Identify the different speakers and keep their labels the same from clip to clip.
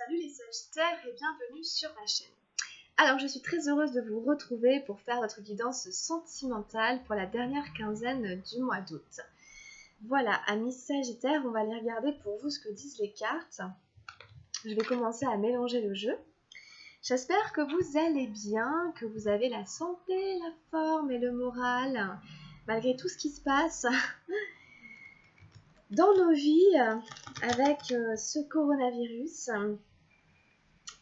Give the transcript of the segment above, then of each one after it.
Speaker 1: Salut les Sagittaires et bienvenue sur ma chaîne. Alors je suis très heureuse de vous retrouver pour faire votre guidance sentimentale pour la dernière quinzaine du mois d'août. Voilà, amis Sagittaires, on va aller regarder pour vous ce que disent les cartes. Je vais commencer à mélanger le jeu. J'espère que vous allez bien, que vous avez la santé, la forme et le moral, malgré tout ce qui se passe dans nos vies avec ce coronavirus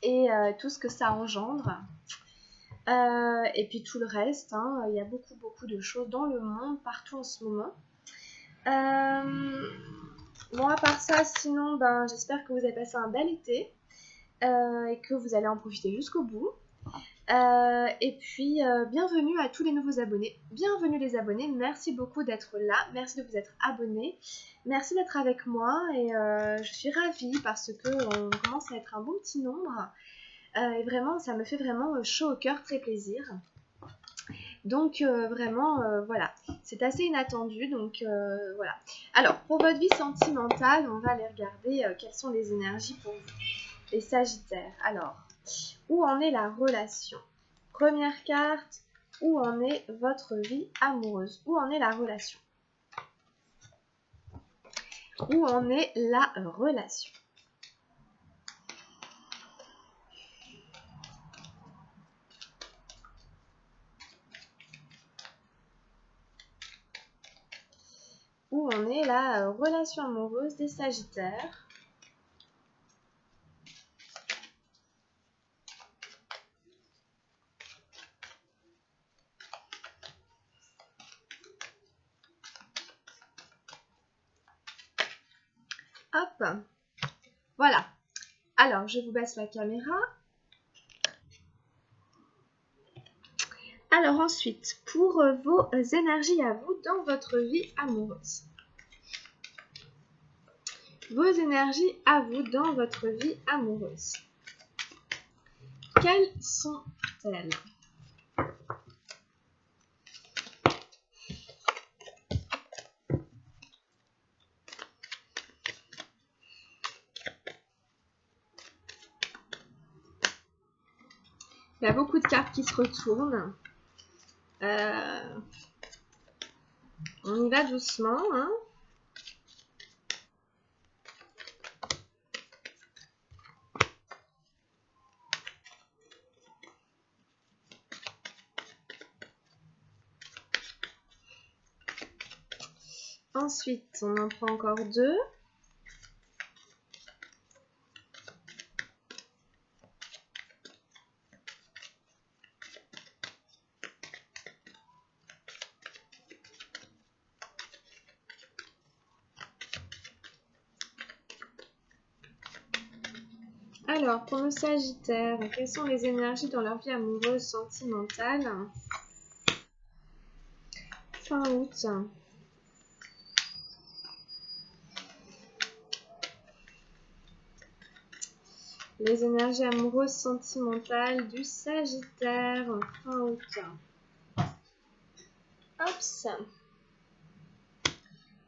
Speaker 1: et tout ce que ça engendre. Et puis tout le reste, hein, il y a beaucoup de choses dans le monde, partout en ce moment. Bon, à part ça, sinon, j'espère que vous avez passé un bel été et que vous allez en profiter jusqu'au bout. Et puis, bienvenue à tous les nouveaux abonnés. Bienvenue les abonnés, merci beaucoup d'être là, merci de vous être abonnés. Merci d'être avec moi et je suis ravie parce qu'on commence à être un bon petit nombre. Et vraiment, ça me fait vraiment chaud au cœur, très plaisir. Donc vraiment, voilà, c'est assez inattendu, donc voilà. Alors, pour votre vie sentimentale, on va aller regarder quelles sont les énergies pour vous, les Sagittaires. Alors, où en est la relation? Première carte, où en est votre vie amoureuse? Où en est la relation? Où en est la relation? Où en est la relation amoureuse des Sagittaires? Hop, voilà. Alors, je vous baisse la caméra. Alors ensuite, pour vos énergies à vous dans votre vie amoureuse. Vos énergies à vous dans votre vie amoureuse. Quelles sont-elles? Il y a beaucoup de cartes qui se retournent. On y va doucement, hein. Ensuite, on en prend encore deux. Alors, pour nos Sagittaires, quelles sont les énergies dans leur vie amoureuse sentimentale? Fin août. Les énergies amoureuses sentimentales du Sagittaire fin août. Hop.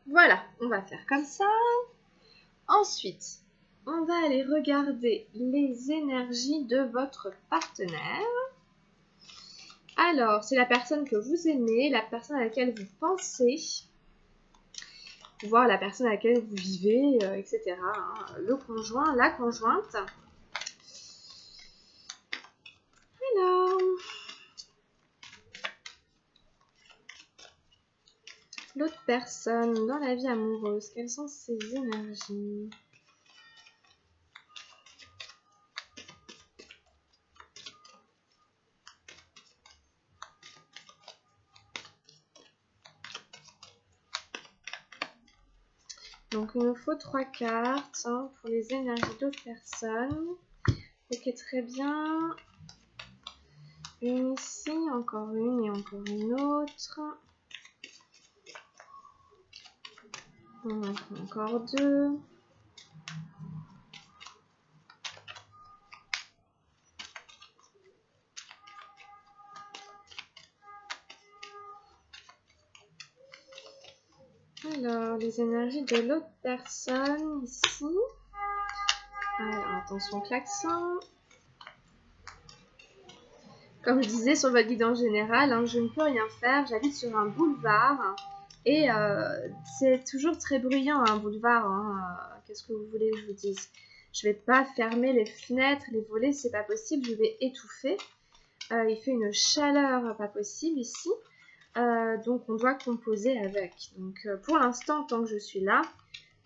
Speaker 1: Voilà, on va faire comme ça. Ensuite, on va aller regarder les énergies de votre partenaire. Alors, c'est la personne que vous aimez, la personne à laquelle vous pensez, voire la personne à laquelle vous vivez, etc. Hein, le conjoint, la conjointe. Alors, l'autre personne dans la vie amoureuse, quelles sont ses énergies? Donc il nous faut 3 cartes hein, pour les énergies d'autres personnes. Ok, très bien. Une ici, encore une et encore une autre. On en prend encore deux. Alors, les énergies de l'autre personne ici. Alors, attention klaxon. Comme je disais sur votre guide en général, hein, je ne peux rien faire. J'habite sur un boulevard et c'est toujours très bruyant un boulevard. Hein. Qu'est-ce que vous voulez que je vous dise? Je ne vais pas fermer les fenêtres, les volets, c'est pas possible. Je vais étouffer. Il fait une chaleur pas possible ici. Donc on doit composer avec. Donc pour l'instant, tant que je suis là,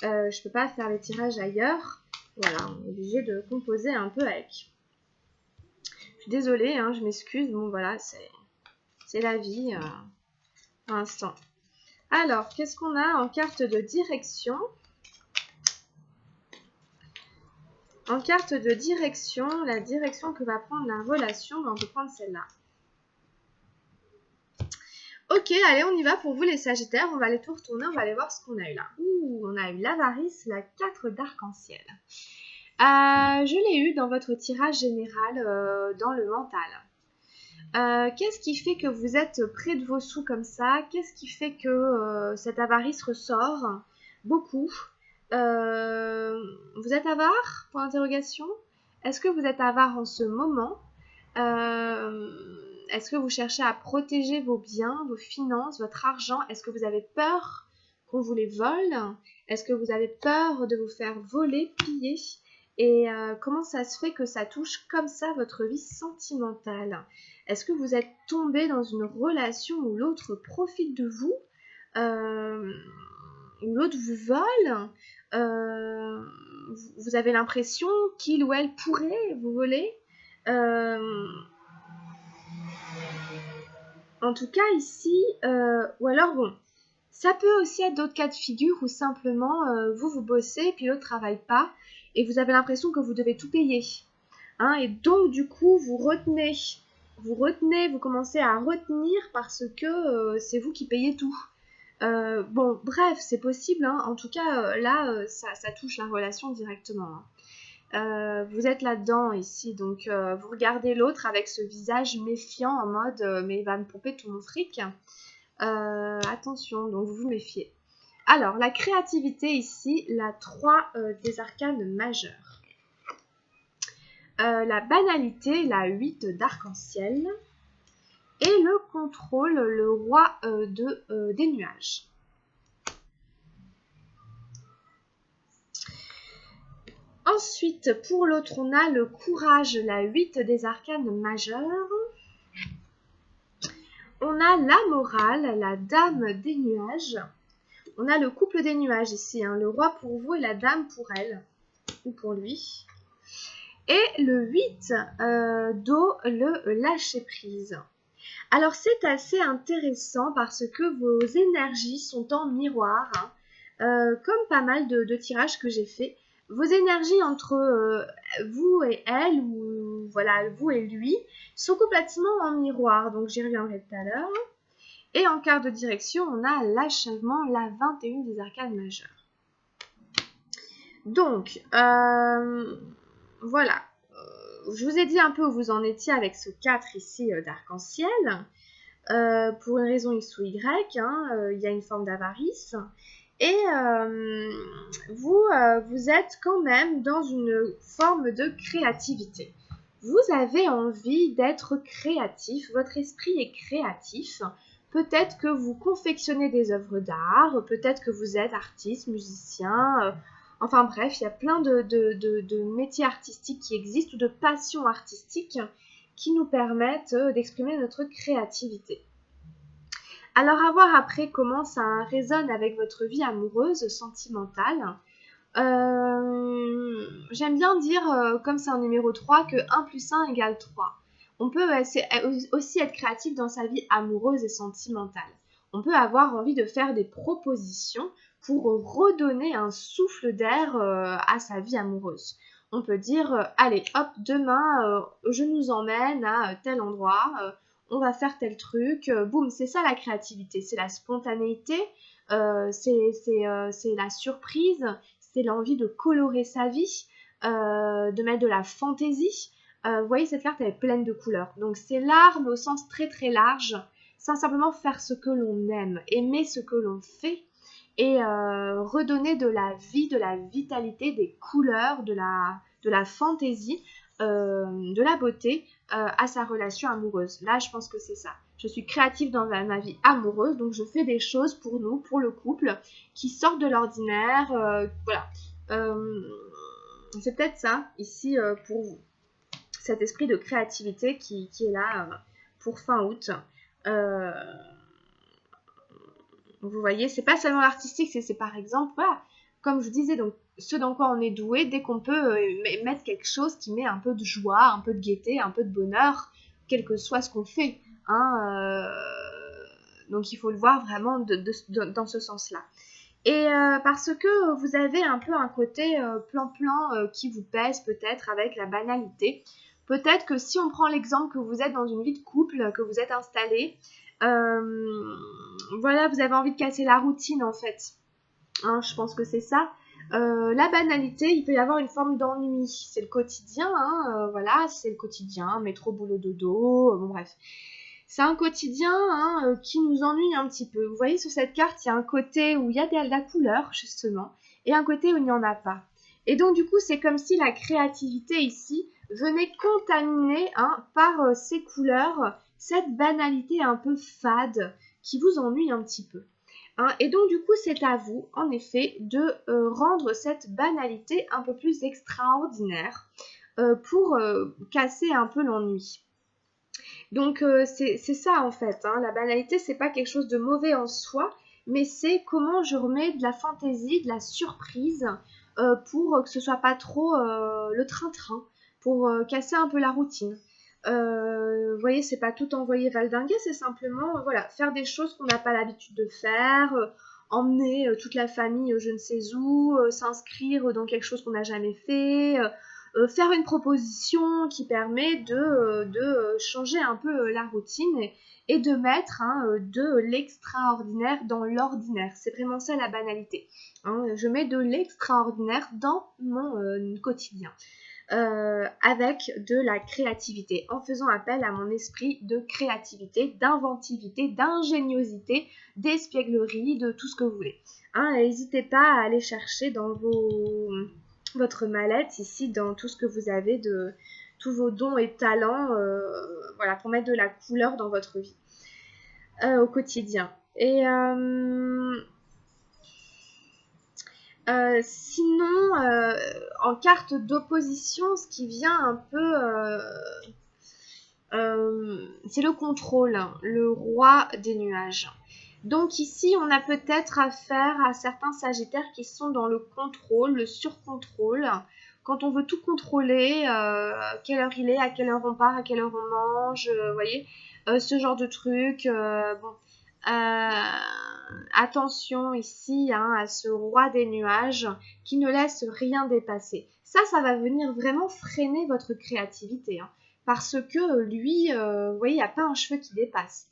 Speaker 1: je ne peux pas faire les tirages ailleurs. Voilà, on est obligé de composer un peu avec. Je suis désolée, hein, je m'excuse. Bon voilà, c'est la vie pour l'instant. Alors, qu'est-ce qu'on a en carte de direction? En carte de direction, la direction que va prendre la relation, on peut prendre celle-là. Ok, allez, on y va pour vous les Sagittaires. On va aller tout retourner, on va aller voir ce qu'on a eu là. Ouh, on a eu l'avarice, la 4 d'arc-en-ciel. Je l'ai eu dans votre tirage général dans le mental. Qu'est-ce qui fait que vous êtes près de vos sous comme ça? Qu'est-ce qui fait que cette avarice ressort? Beaucoup. Vous êtes avare? Point d'interrogation. Est-ce que vous êtes avare en ce moment? Est-ce que vous cherchez à protéger vos biens, vos finances, votre argent? Est-ce que vous avez peur qu'on vous les vole? Est-ce que vous avez peur de vous faire voler, piller? Et comment ça se fait que ça touche comme ça votre vie sentimentale? Est-ce que vous êtes tombé dans une relation où l'autre profite de vous? Où l'autre vous vole? Vous avez l'impression qu'il ou elle pourrait vous voler? En tout cas ici, ou alors bon, ça peut aussi être d'autres cas de figure où simplement vous bossez puis l'autre travaille pas et vous avez l'impression que vous devez tout payer. Hein, et donc du coup vous retenez, vous commencez à retenir parce que c'est vous qui payez tout. Bon, bref, c'est possible, hein. En tout cas, là, ça touche la relation directement. Hein. Vous êtes là-dedans ici, donc vous regardez l'autre avec ce visage méfiant en mode mais il va me pomper tout mon fric. Attention, donc vous vous méfiez. Alors, la créativité ici, la 3 des arcanes majeures. La banalité, la 8 d'arc-en-ciel. Et le contrôle, le roi des nuages. Ensuite, pour l'autre, on a le courage, la 8 des arcanes majeures. On a la morale, la dame des nuages. On a le couple des nuages ici, hein, le roi pour vous et la dame pour elle, ou pour lui. Et le 8 d'eau, le lâcher-prise. Alors c'est assez intéressant parce que vos énergies sont en miroir, hein. Comme pas mal de tirages que j'ai fait. Vos énergies entre vous et elle, ou voilà, vous et lui, sont complètement en miroir, donc j'y reviendrai tout à l'heure. Et en carte de direction, on a l'achèvement, la 21 des arcanes majeures. Donc, voilà. Je vous ai dit un peu où vous en étiez avec ce 4 ici d'arc-en-ciel. Pour une raison X ou Y, hein, il y a une forme d'avarice. Et vous êtes quand même dans une forme de créativité. Vous avez envie d'être créatif, votre esprit est créatif. Peut-être que vous confectionnez des œuvres d'art, peut-être que vous êtes artiste, musicien, enfin bref, il y a plein de métiers artistiques qui existent ou de passions artistiques qui nous permettent d'exprimer notre créativité. Alors à voir après comment ça résonne avec votre vie amoureuse, sentimentale. J'aime bien dire, comme c'est un numéro 3, que 1 plus 1 égale 3. On peut aussi être créatif dans sa vie amoureuse et sentimentale. On peut avoir envie de faire des propositions pour redonner un souffle d'air à sa vie amoureuse. On peut dire, allez, hop, demain, je nous emmène à tel endroit, on va faire tel truc, boum, c'est ça la créativité, c'est la spontanéité, c'est la surprise, c'est l'envie de colorer sa vie, de mettre de la fantaisie. Vous voyez, cette carte, elle est pleine de couleurs. Donc, c'est l'art, mais au sens très très large, sans simplement faire ce que l'on aime, aimer ce que l'on fait, et redonner de la vie, de la vitalité, des couleurs, de de la fantaisie, de la beauté à sa relation amoureuse. Là, je pense que c'est ça. Je suis créative dans ma vie amoureuse, donc je fais des choses pour nous, pour le couple, qui sortent de l'ordinaire. Voilà. C'est peut-être ça, ici, pour vous. Cet esprit de créativité qui est là pour fin août. Vous voyez, c'est pas seulement l'artistique, c'est par exemple, voilà, comme je vous disais, donc ce dans quoi on est doué, dès qu'on peut mettre quelque chose qui met un peu de joie, un peu de gaieté, un peu de bonheur, quel que soit ce qu'on fait. Hein, donc il faut le voir vraiment dans ce sens-là. Et parce que vous avez un peu un côté plan-plan qui vous pèse peut-être avec la banalité. Peut-être que si on prend l'exemple que vous êtes dans une vie de couple, que vous êtes installé, voilà, vous avez envie de casser la routine en fait. Hein, je pense que c'est ça. La banalité, il peut y avoir une forme d'ennui. C'est le quotidien, hein, voilà, c'est le quotidien, métro, boulot, dodo, bon bref. C'est un quotidien hein, qui nous ennuie un petit peu. Vous voyez sur cette carte, il y a un côté où il y a de la couleur justement, et un côté où il n'y en a pas. Et donc du coup, c'est comme si la créativité ici venait contaminer hein, par ces couleurs cette banalité un peu fade qui vous ennuie un petit peu. Hein, et donc du coup, c'est à vous, en effet, de rendre cette banalité un peu plus extraordinaire pour casser un peu l'ennui. Donc c'est ça en fait, hein. La banalité c'est pas quelque chose de mauvais en soi, mais c'est comment je remets de la fantaisie, de la surprise pour que ce soit pas trop le train-train, pour casser un peu la routine. Vous voyez, c'est pas tout envoyer valdinguer, c'est simplement voilà, faire des choses qu'on n'a pas l'habitude de faire, emmener toute la famille je ne sais où, s'inscrire dans quelque chose qu'on n'a jamais fait, faire une proposition qui permet de changer un peu la routine et de mettre hein, de l'extraordinaire dans l'ordinaire. C'est vraiment ça la banalité. Hein. Je mets de l'extraordinaire dans mon quotidien. Avec de la créativité, en faisant appel à mon esprit de créativité, d'inventivité, d'ingéniosité, d'espièglerie, de tout ce que vous voulez. Hein, n'hésitez pas à aller chercher dans votre mallette ici, dans tout ce que vous avez de tous vos dons et talents, voilà, pour mettre de la couleur dans votre vie au quotidien. Et sinon, en carte d'opposition, ce qui vient un peu, c'est le contrôle, hein, le roi des nuages. Donc ici, on a peut-être affaire à certains sagittaires qui sont dans le contrôle, le surcontrôle. Quand on veut tout contrôler, quelle heure il est, à quelle heure on part, à quelle heure on mange, vous voyez, ce genre de truc. Bon, attention ici hein, à ce roi des nuages qui ne laisse rien dépasser. Ça va venir vraiment freiner votre créativité. Hein, parce que lui, vous voyez, il n'y a pas un cheveu qui dépasse.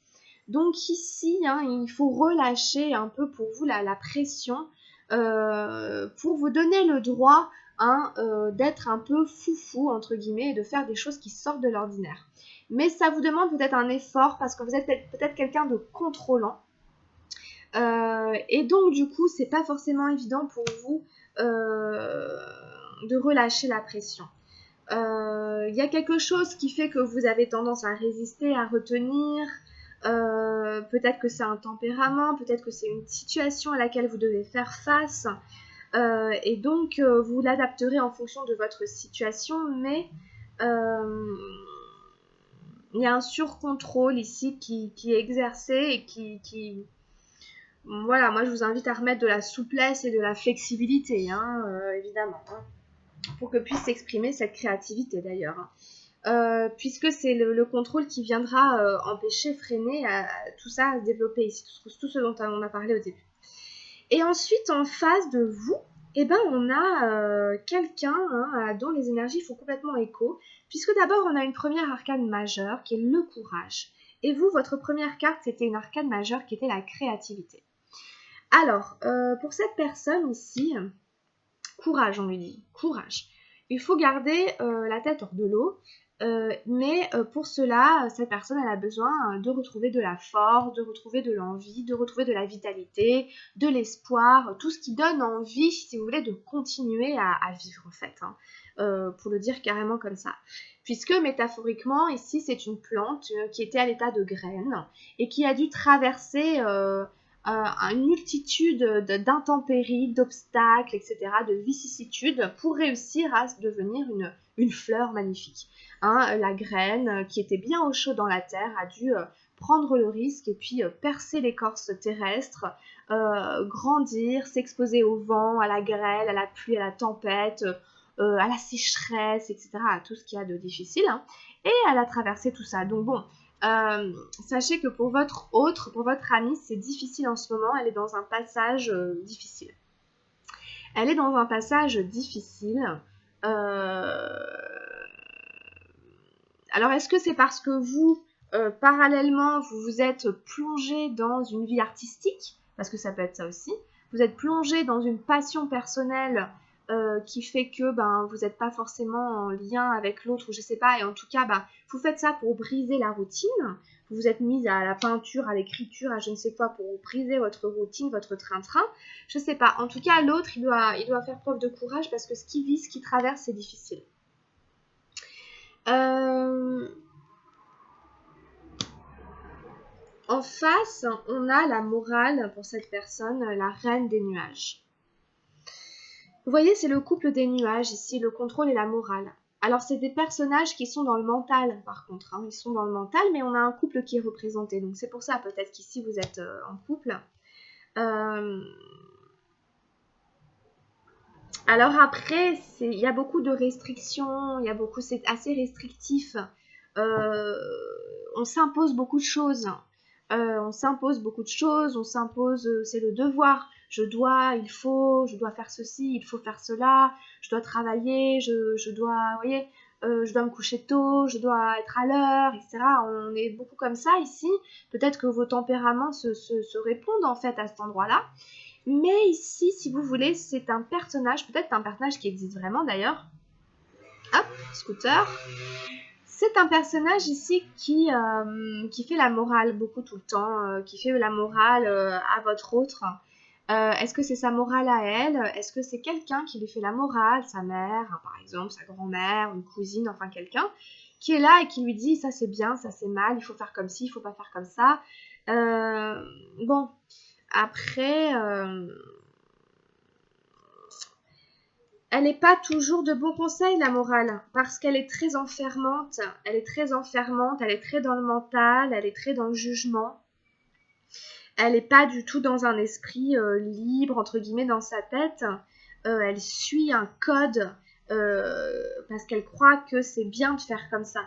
Speaker 1: Donc ici, hein, il faut relâcher un peu pour vous la pression pour vous donner le droit hein, d'être un peu foufou, entre guillemets, et de faire des choses qui sortent de l'ordinaire. Mais ça vous demande peut-être un effort parce que vous êtes peut-être quelqu'un de contrôlant. Et donc, du coup, c'est pas forcément évident pour vous de relâcher la pression. Il y a quelque chose qui fait que vous avez tendance à résister, à retenir. Peut-être que c'est un tempérament, peut-être que c'est une situation à laquelle vous devez faire face. Et donc, vous l'adapterez en fonction de votre situation, mais il y a un surcontrôle ici qui est exercé et qui... Voilà, moi je vous invite à remettre de la souplesse et de la flexibilité, hein, évidemment, hein, pour que puisse s'exprimer cette créativité d'ailleurs. Hein. Puisque c'est le contrôle qui viendra empêcher, freiner tout ça à se développer ici, tout ce dont on a parlé au début. Et ensuite, en face de vous, eh ben, on a quelqu'un hein, dont les énergies font complètement écho, puisque d'abord, on a une première arcane majeure qui est le courage. Et vous, votre première carte, c'était une arcane majeure qui était la créativité. Alors, pour cette personne ici, courage, on lui dit, courage. Il faut garder la tête hors de l'eau, mais pour cela, cette personne elle a besoin de retrouver de la force, de retrouver de l'envie, de retrouver de la vitalité, de l'espoir, tout ce qui donne envie, si vous voulez, de continuer à vivre en fait. Hein. pour le dire carrément comme ça. Puisque métaphoriquement, ici, c'est une plante qui était à l'état de graine et qui a dû traverser une multitude d'intempéries, d'obstacles, etc., de vicissitudes pour réussir à devenir une fleur magnifique. Hein, la graine qui était bien au chaud dans la terre a dû prendre le risque et puis percer l'écorce terrestre, grandir, s'exposer au vent, à la grêle, à la pluie, à la tempête, à la sécheresse, etc., à tout ce qu'il y a de difficile, hein, et elle a traversé tout ça. Donc bon, sachez que pour votre amie, c'est difficile en ce moment, elle est dans un passage difficile. Elle est dans un passage difficile. Alors, est-ce que c'est parce que vous, parallèlement, vous vous êtes plongé dans une vie artistique? Parce que ça peut être ça aussi. Vous êtes plongé dans une passion personnelle qui fait que vous n'êtes pas forcément en lien avec l'autre, ou je sais pas, et en tout cas, vous faites ça pour briser la routine. Vous vous êtes mise à la peinture, à l'écriture, à je ne sais quoi, pour briser votre routine, votre train-train. Je sais pas. En tout cas, l'autre, il doit faire preuve de courage parce que ce qu'il vit, ce qu'il traverse, c'est difficile. En face, on a la morale pour cette personne, la reine des nuages. Vous voyez, c'est le couple des nuages ici, le contrôle et la morale. Alors, c'est des personnages qui sont dans le mental, par contre. Hein, ils sont dans le mental, mais on a un couple qui est représenté. Donc, c'est pour ça, peut-être qu'ici, vous êtes en couple. Alors après, il y a beaucoup de restrictions, c'est assez restrictif. On s'impose beaucoup de choses. On s'impose, c'est le devoir. Je dois faire ceci, il faut faire cela, je dois travailler, je dois, vous voyez, je dois me coucher tôt, je dois être à l'heure, etc. On est beaucoup comme ça ici. Peut-être que vos tempéraments se répondent en fait à cet endroit-là. Mais ici, si vous voulez, c'est un personnage, peut-être un personnage qui existe vraiment d'ailleurs. Hop, scooter. C'est un personnage ici qui fait la morale beaucoup tout le temps, qui fait la morale à votre autre. Est-ce que c'est sa morale à elle? Est-ce que c'est quelqu'un qui lui fait la morale? Sa mère, hein, par exemple, sa grand-mère, une cousine, enfin quelqu'un qui est là et qui lui dit ça c'est bien, ça c'est mal, il faut faire comme ci, il faut pas faire comme ça. Bon, après, elle n'est pas toujours de bons conseils, la morale, parce qu'elle est très enfermante, elle est très dans le mental, elle est très dans le jugement. Elle n'est pas du tout dans un esprit libre, entre guillemets, dans sa tête. Elle suit un code parce qu'elle croit que c'est bien de faire comme ça.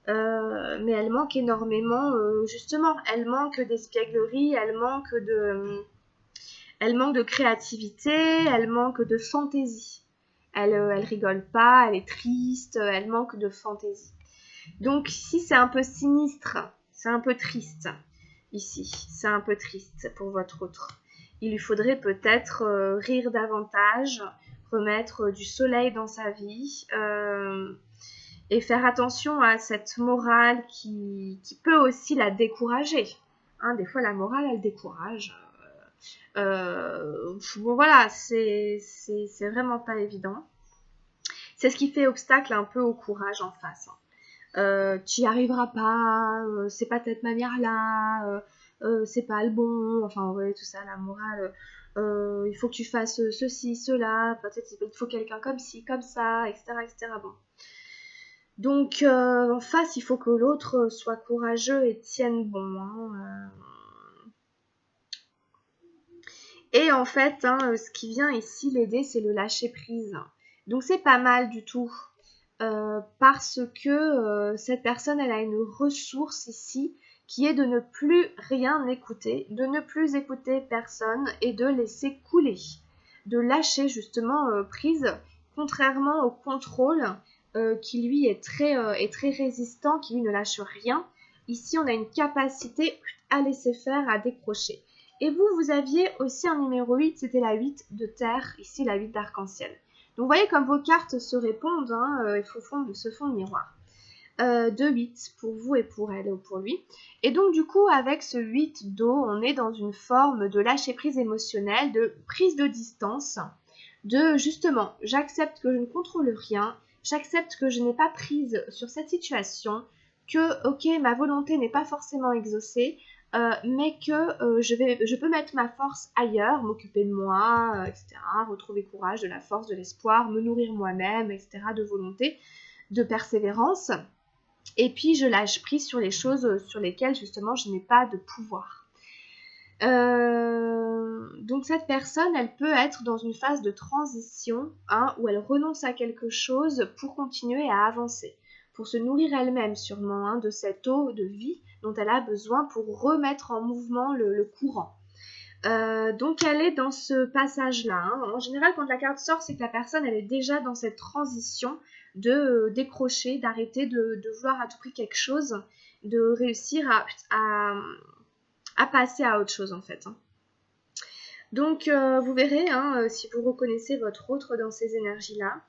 Speaker 1: Mais elle manque énormément, justement, elle manque d'espièglerie, elle manque de créativité, elle manque de fantaisie. Elle rigole pas, elle est triste, elle manque de fantaisie. Donc ici, c'est un peu sinistre, c'est un peu triste. Ici, c'est un peu triste pour votre autre. Il lui faudrait peut-être rire davantage, remettre du soleil dans sa vie et faire attention à cette morale qui peut aussi la décourager. Hein, des fois, la morale, elle décourage. Bon, voilà, c'est vraiment pas évident. C'est ce qui fait obstacle un peu au courage en face. Tu y arriveras pas, c'est pas cette manière-là, c'est pas le bon, enfin ouais, tout ça, la morale, il faut que tu fasses ceci, cela, peut-être il faut quelqu'un comme ci, comme ça, etc. etc. Bon. Donc en face, il faut que l'autre soit courageux et tienne bon. Hein, Et en fait, hein, ce qui vient ici l'aider, c'est le lâcher prise. Donc c'est pas mal du tout. Parce que cette personne, elle a une ressource ici qui est de ne plus rien écouter, de ne plus écouter personne et de laisser couler, de lâcher justement prise, contrairement au contrôle qui lui est très résistant, qui lui ne lâche rien. Ici, on a une capacité à laisser faire, à décrocher. Et vous aviez aussi un numéro 8, c'était la 8 de terre, ici la 8 d'arc-en-ciel. Donc vous voyez comme vos cartes se répondent, hein, ils se font le miroir. 8 pour vous et pour elle ou pour lui. Et donc du coup avec ce 8 d'eau, on est dans une forme de lâcher prise émotionnelle, de prise de distance, de justement j'accepte que je ne contrôle rien J'accepte que je n'ai pas prise sur cette situation, que, ok, ma volonté n'est pas forcément exaucée, mais que je peux mettre ma force ailleurs, m'occuper de moi, etc., retrouver courage, de la force, de l'espoir, me nourrir moi-même, etc., de volonté, de persévérance. Et puis je lâche prise sur les choses sur lesquelles justement je n'ai pas de pouvoir. Donc cette personne, elle peut être dans une phase de transition, hein, où elle renonce à quelque chose pour continuer à avancer, pour se nourrir elle-même sûrement, hein, de cette eau de vie dont elle a besoin pour remettre en mouvement le courant. Donc elle est dans ce passage-là, hein. En général, quand la carte sort, c'est que la personne, elle est déjà dans cette transition de décrocher, d'arrêter de vouloir à tout prix quelque chose, de réussir à passer à autre chose en fait, hein. Donc vous verrez, hein, si vous reconnaissez votre autre dans ces énergies-là.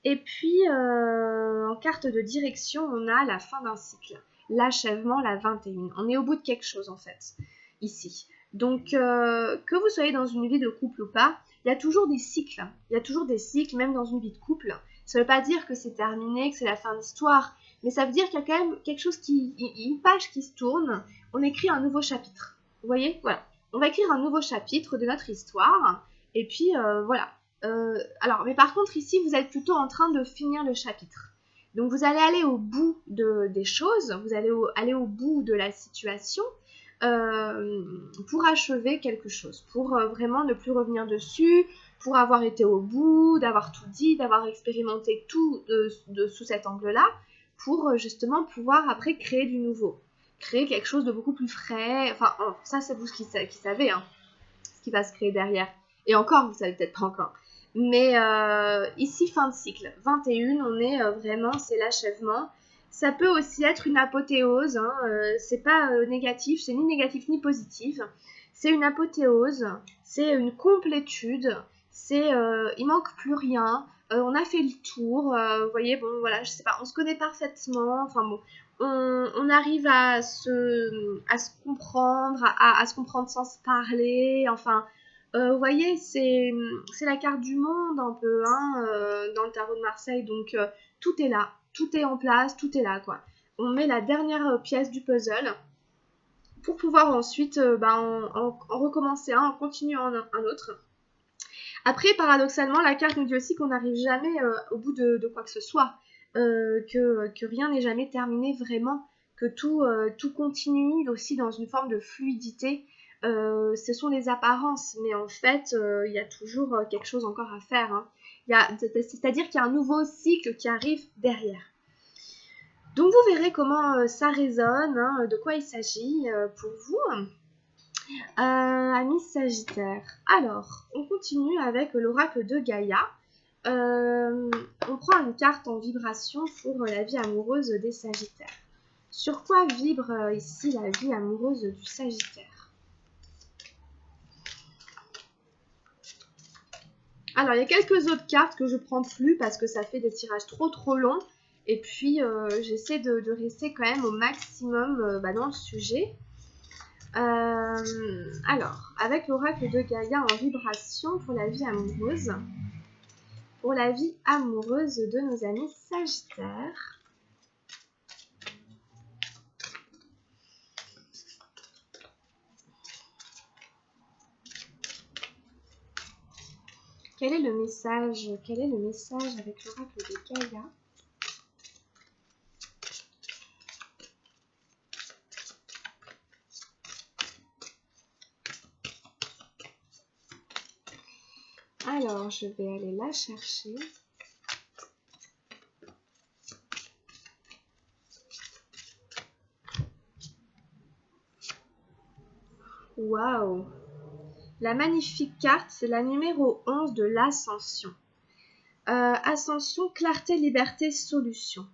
Speaker 1: Et puis en carte de direction, on a la fin d'un cycle, l'achèvement, la 21. On est au bout de quelque chose en fait, ici. Donc que vous soyez dans une vie de couple ou pas, il y a toujours des cycles. Il y a toujours des cycles, même dans une vie de couple. Ça ne veut pas dire que c'est terminé, que c'est la fin de l'histoire, mais ça veut dire qu'il y a quand même quelque chose une page qui se tourne. On écrit un nouveau chapitre. Vous voyez, voilà. On va écrire un nouveau chapitre de notre histoire. Et puis voilà. Alors, mais par contre, ici, vous êtes plutôt en train de finir le chapitre. Donc, vous allez aller au bout des choses, vous allez aller au bout de la situation pour achever quelque chose, pour vraiment ne plus revenir dessus, pour avoir été au bout, d'avoir tout dit, d'avoir expérimenté tout sous cet angle-là, pour justement pouvoir après créer du nouveau, créer quelque chose de beaucoup plus frais. Enfin, ça, c'est vous qui savez, hein, ce qui va se créer derrière. Et encore, vous savez peut-être pas encore. Mais ici, fin de cycle. 21, on est vraiment, c'est l'achèvement. Ça peut aussi être une apothéose, hein, c'est pas négatif, c'est ni négatif ni positif. C'est une apothéose, c'est une complétude, c'est il manque plus rien, on a fait le tour, vous voyez, bon voilà, je sais pas, on se connaît parfaitement, enfin bon, on arrive à se comprendre, à se comprendre sans se parler, enfin, vous voyez, c'est la carte du monde un peu, hein, dans le tarot de Marseille, donc tout est là, tout est en place, tout est là, quoi. On met la dernière pièce du puzzle pour pouvoir ensuite en recommencer un, en continuer un autre. Après, paradoxalement, la carte nous dit aussi qu'on n'arrive jamais au bout de quoi que ce soit, que rien n'est jamais terminé vraiment, que tout continue aussi dans une forme de fluidité. Ce sont les apparences, mais en fait, il y a toujours quelque chose encore à faire, hein. C'est-à-dire qu'il y a un nouveau cycle qui arrive derrière. Donc vous verrez comment ça résonne, hein, de quoi il s'agit pour vous. Amis Sagittaire. Alors, on continue avec l'oracle de Gaïa. On prend une carte en vibration pour la vie amoureuse des Sagittaires. Sur quoi vibre ici la vie amoureuse du Sagittaire? Alors, il y a quelques autres cartes que je prends plus parce que ça fait des tirages trop longs. Et puis, j'essaie de rester quand même au maximum dans le sujet. Alors, avec l'oracle de Gaïa en vibration pour la vie amoureuse. Pour la vie amoureuse de nos amis Sagittaires. Quel est le message? Quel est le message avec l'oracle de Gaïa? Alors, je vais aller la chercher. Waouh! La magnifique carte, c'est la numéro 11 de l'Ascension. Ascension, clarté, liberté, solution.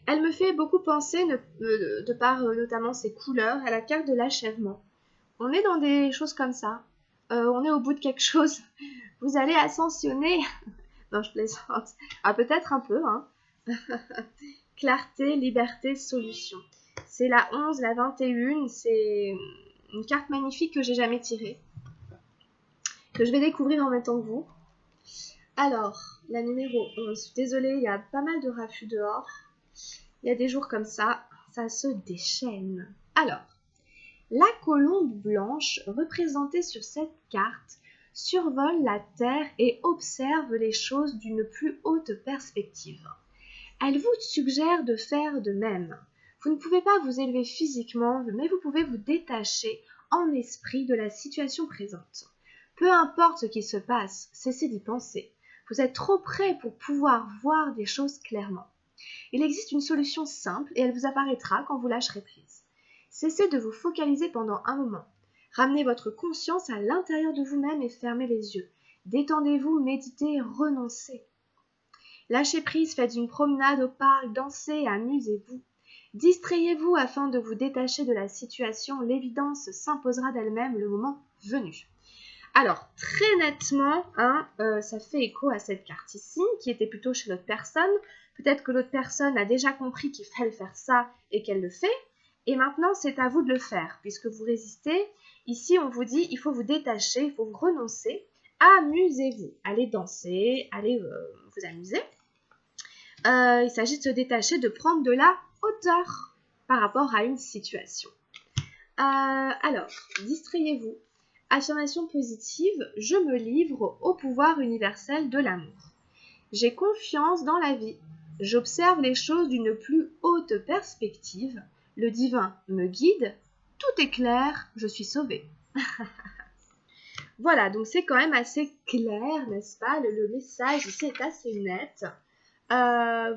Speaker 1: Elle me fait beaucoup penser, de par notamment ses couleurs, à la carte de l'achèvement. On est dans des choses comme ça. On est au bout de quelque chose. Vous allez ascensionner. Non, je plaisante. Ah, peut-être un peu, hein. Clarté, liberté, solution. C'est la 11, la 21. C'est une carte magnifique que j'ai jamais tirée. Que je vais découvrir en même temps que vous. Alors, la numéro 11. Je suis désolée, il y a pas mal de raffus dehors. Il y a des jours comme ça se déchaîne. Alors, la colombe blanche, représentée sur cette carte, survole la Terre et observe les choses d'une plus haute perspective. Elle vous suggère de faire de même. Vous ne pouvez pas vous élever physiquement, mais vous pouvez vous détacher en esprit de la situation présente. Peu importe ce qui se passe, cessez d'y penser. Vous êtes trop près pour pouvoir voir des choses clairement. Il existe une solution simple et elle vous apparaîtra quand vous lâcherez prise. Cessez de vous focaliser pendant un moment. Ramenez votre conscience à l'intérieur de vous-même et fermez les yeux. Détendez-vous, méditez, renoncez. Lâchez prise, faites une promenade au parc, dansez, amusez-vous. Distrayez-vous afin de vous détacher de la situation. L'évidence s'imposera d'elle-même le moment venu. Alors, très nettement, ça fait écho à cette carte ici, qui était plutôt chez l'autre personne. Peut-être que l'autre personne a déjà compris qu'il fallait faire ça et qu'elle le fait. Et maintenant, c'est à vous de le faire, puisque vous résistez. Ici, on vous dit, il faut vous détacher, il faut vous renoncer. Amusez-vous. Allez danser, allez vous amuser. Il s'agit de se détacher, de prendre de la hauteur par rapport à une situation. Alors, distrayez-vous. Affirmation positive, je me livre au pouvoir universel de l'amour. J'ai confiance dans la vie. J'observe les choses d'une plus haute perspective. Le divin me guide. Tout est clair, je suis sauvée. Voilà, donc c'est quand même assez clair, n'est-ce pas? Le message ici est assez net.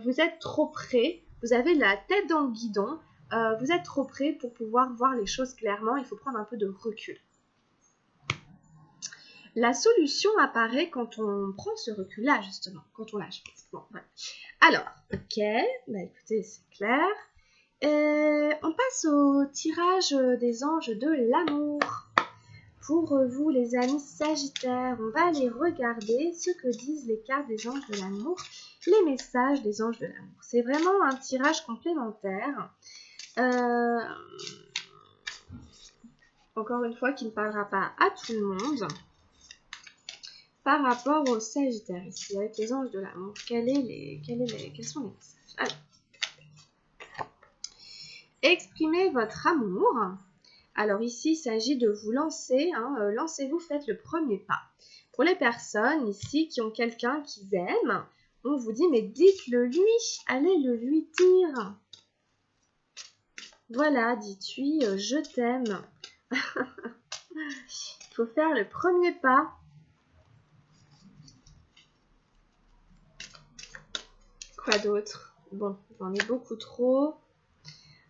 Speaker 1: Vous êtes trop près, vous avez la tête dans le guidon, vous êtes trop près pour pouvoir voir les choses clairement, il faut prendre un peu de recul. La solution apparaît quand on prend ce recul-là, justement, quand on lâche. Bon, voilà. Alors, ok, bah écoutez, c'est clair. On passe au tirage des anges de l'amour. Pour vous, les amis Sagittaires, on va aller regarder ce que disent les cartes des anges de l'amour, les messages des anges de l'amour. C'est vraiment un tirage complémentaire. Encore une fois, qui ne parlera pas à tout le monde. Par rapport aux Sagittaires, ici, avec les anges de l'amour, quels sont les messages? Alors, exprimez votre amour. Alors ici, il s'agit de vous lancer, lancez-vous, faites le premier pas. Pour les personnes ici qui ont quelqu'un qu'ils aiment, on vous dit, mais dites-le lui, allez le lui dire. Voilà, dites-lui, je t'aime. Il faut faire le premier pas. Quoi d'autre? Bon, j'en ai beaucoup trop.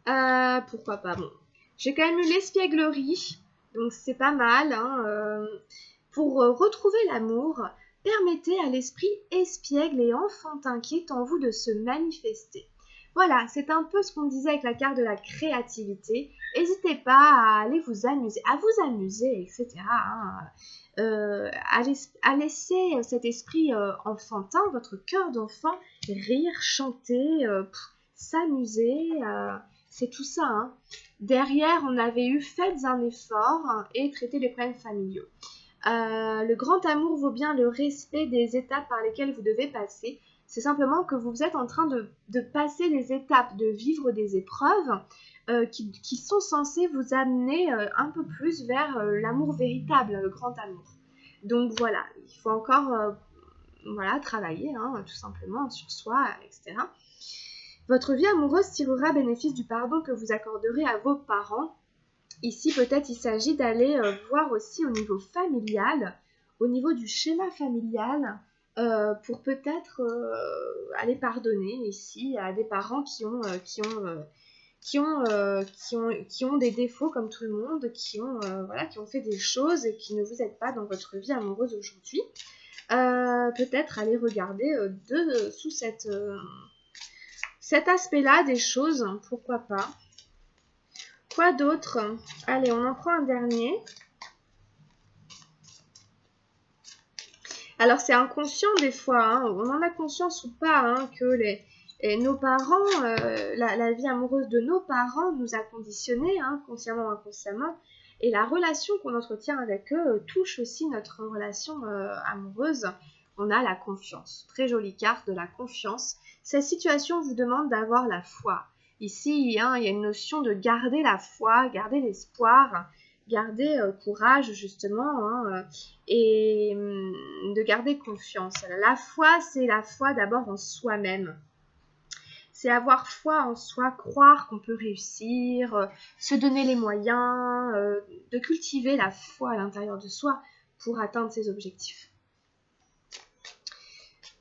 Speaker 1: Pourquoi pas, bon. J'ai quand même eu l'espièglerie, donc c'est pas mal. Pour retrouver l'amour, permettez à l'esprit espiègle et enfantin qui est en vous de se manifester. Voilà, c'est un peu ce qu'on disait avec la carte de la créativité. N'hésitez pas à aller vous amuser, etc. À laisser cet esprit enfantin, votre cœur d'enfant, rire, chanter, s'amuser. C'est tout ça. Derrière, on avait eu faites un effort et traitez les problèmes familiaux. Le grand amour vaut bien le respect des étapes par lesquelles vous devez passer. C'est simplement que vous êtes en train de passer les étapes, de vivre des épreuves qui sont censées vous amener un peu plus vers l'amour véritable, le grand amour. Donc voilà, il faut encore travailler tout simplement sur soi, etc. Votre vie amoureuse tirera bénéfice du pardon que vous accorderez à vos parents. Ici, peut-être il s'agit d'aller voir aussi au niveau familial, au niveau du schéma familial, pour peut-être aller pardonner ici à des parents qui ont des défauts comme tout le monde, qui ont fait des choses et qui ne vous aident pas dans votre vie amoureuse aujourd'hui. Peut-être aller regarder sous cet aspect-là des choses, pourquoi pas. Quoi d'autre? Allez, on en prend un dernier. Alors, c'est inconscient des fois, on en a conscience ou pas, que nos parents, la vie amoureuse de nos parents nous a conditionnés, consciemment ou inconsciemment, et la relation qu'on entretient avec eux touche aussi notre relation amoureuse. on a la confiance. Très jolie carte de la confiance. Cette situation vous demande d'avoir la foi. Ici, hein, il y a une notion de garder la foi, garder l'espoir, garder courage justement, hein, et de garder confiance. La foi, c'est la foi d'abord en soi-même. C'est avoir foi en soi, croire qu'on peut réussir, se donner les moyens, de cultiver la foi à l'intérieur de soi pour atteindre ses objectifs.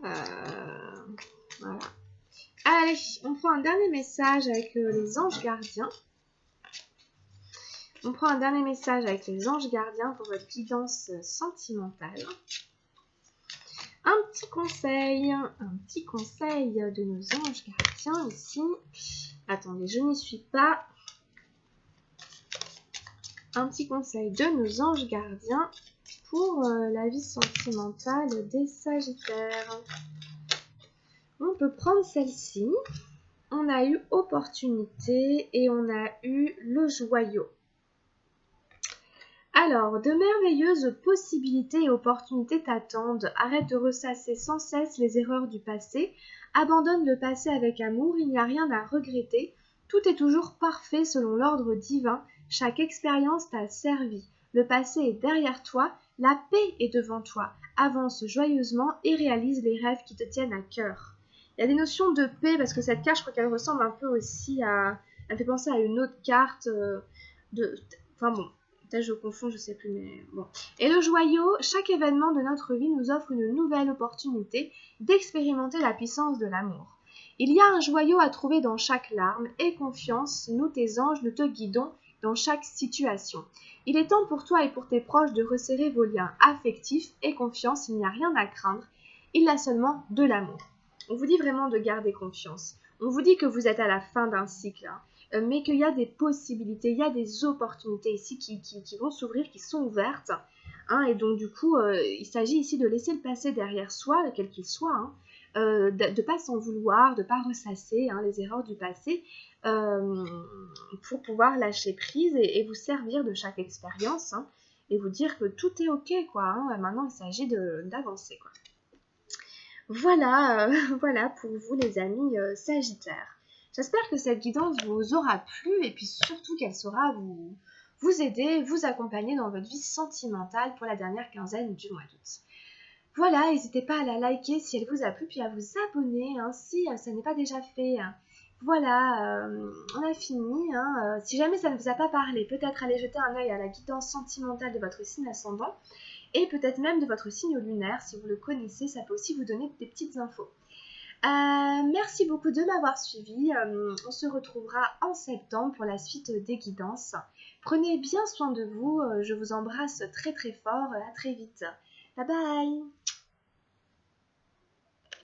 Speaker 1: Voilà. Allez, on prend un dernier message avec les anges gardiens. On prend un dernier message avec les anges gardiens pour votre guidance sentimentale. Un petit conseil de nos anges gardiens ici. Attendez, je n'y suis pas. Un petit conseil de nos anges gardiens pour la vie sentimentale des Sagittaires. On peut prendre celle-ci. On a eu opportunité et on a eu le joyau. Alors, de merveilleuses possibilités et opportunités t'attendent. Arrête de ressasser sans cesse les erreurs du passé. Abandonne le passé avec amour, il n'y a rien à regretter. Tout est toujours parfait selon l'ordre divin. Chaque expérience t'a servi. Le passé est derrière toi, la paix est devant toi. Avance joyeusement et réalise les rêves qui te tiennent à cœur. Il y a des notions de paix parce que cette carte, je crois qu'elle ressemble un peu aussi à... Elle fait penser à une autre carte Enfin bon... Peut-être je confonds, je sais plus, mais bon. Et le joyau, chaque événement de notre vie nous offre une nouvelle opportunité d'expérimenter la puissance de l'amour. Il y a un joyau à trouver dans chaque larme. Aie confiance, nous tes anges, nous te guidons dans chaque situation. Il est temps pour toi et pour tes proches de resserrer vos liens affectifs. Aie confiance, il n'y a rien à craindre. Il y a seulement de l'amour. On vous dit vraiment de garder confiance. On vous dit que vous êtes à la fin d'un cycle, hein. Mais qu'il y a des possibilités, il y a des opportunités ici qui vont s'ouvrir, qui sont ouvertes. Hein, et donc du coup, il s'agit ici de laisser le passé derrière soi, quel qu'il soit, hein, de ne pas s'en vouloir, de ne pas ressasser les erreurs du passé, pour pouvoir lâcher prise et vous servir de chaque expérience, hein, et vous dire que tout est ok, quoi. Hein, maintenant, il s'agit d'avancer, quoi. Voilà, voilà pour vous les amis Sagittaires. J'espère que cette guidance vous aura plu et puis surtout qu'elle saura vous aider, vous accompagner dans votre vie sentimentale pour la dernière quinzaine du mois d'août. Voilà, n'hésitez pas à la liker si elle vous a plu, puis à vous abonner hein, si ça n'est pas déjà fait. Voilà, on a fini. Hein. Si jamais ça ne vous a pas parlé, peut-être allez jeter un œil à la guidance sentimentale de votre signe ascendant et peut-être même de votre signe lunaire. Si vous le connaissez, ça peut aussi vous donner des petites infos. Merci beaucoup de m'avoir suivi. On se retrouvera en septembre pour la suite des guidances. Prenez bien soin de vous. Je vous embrasse très très fort. À très vite. Bye bye.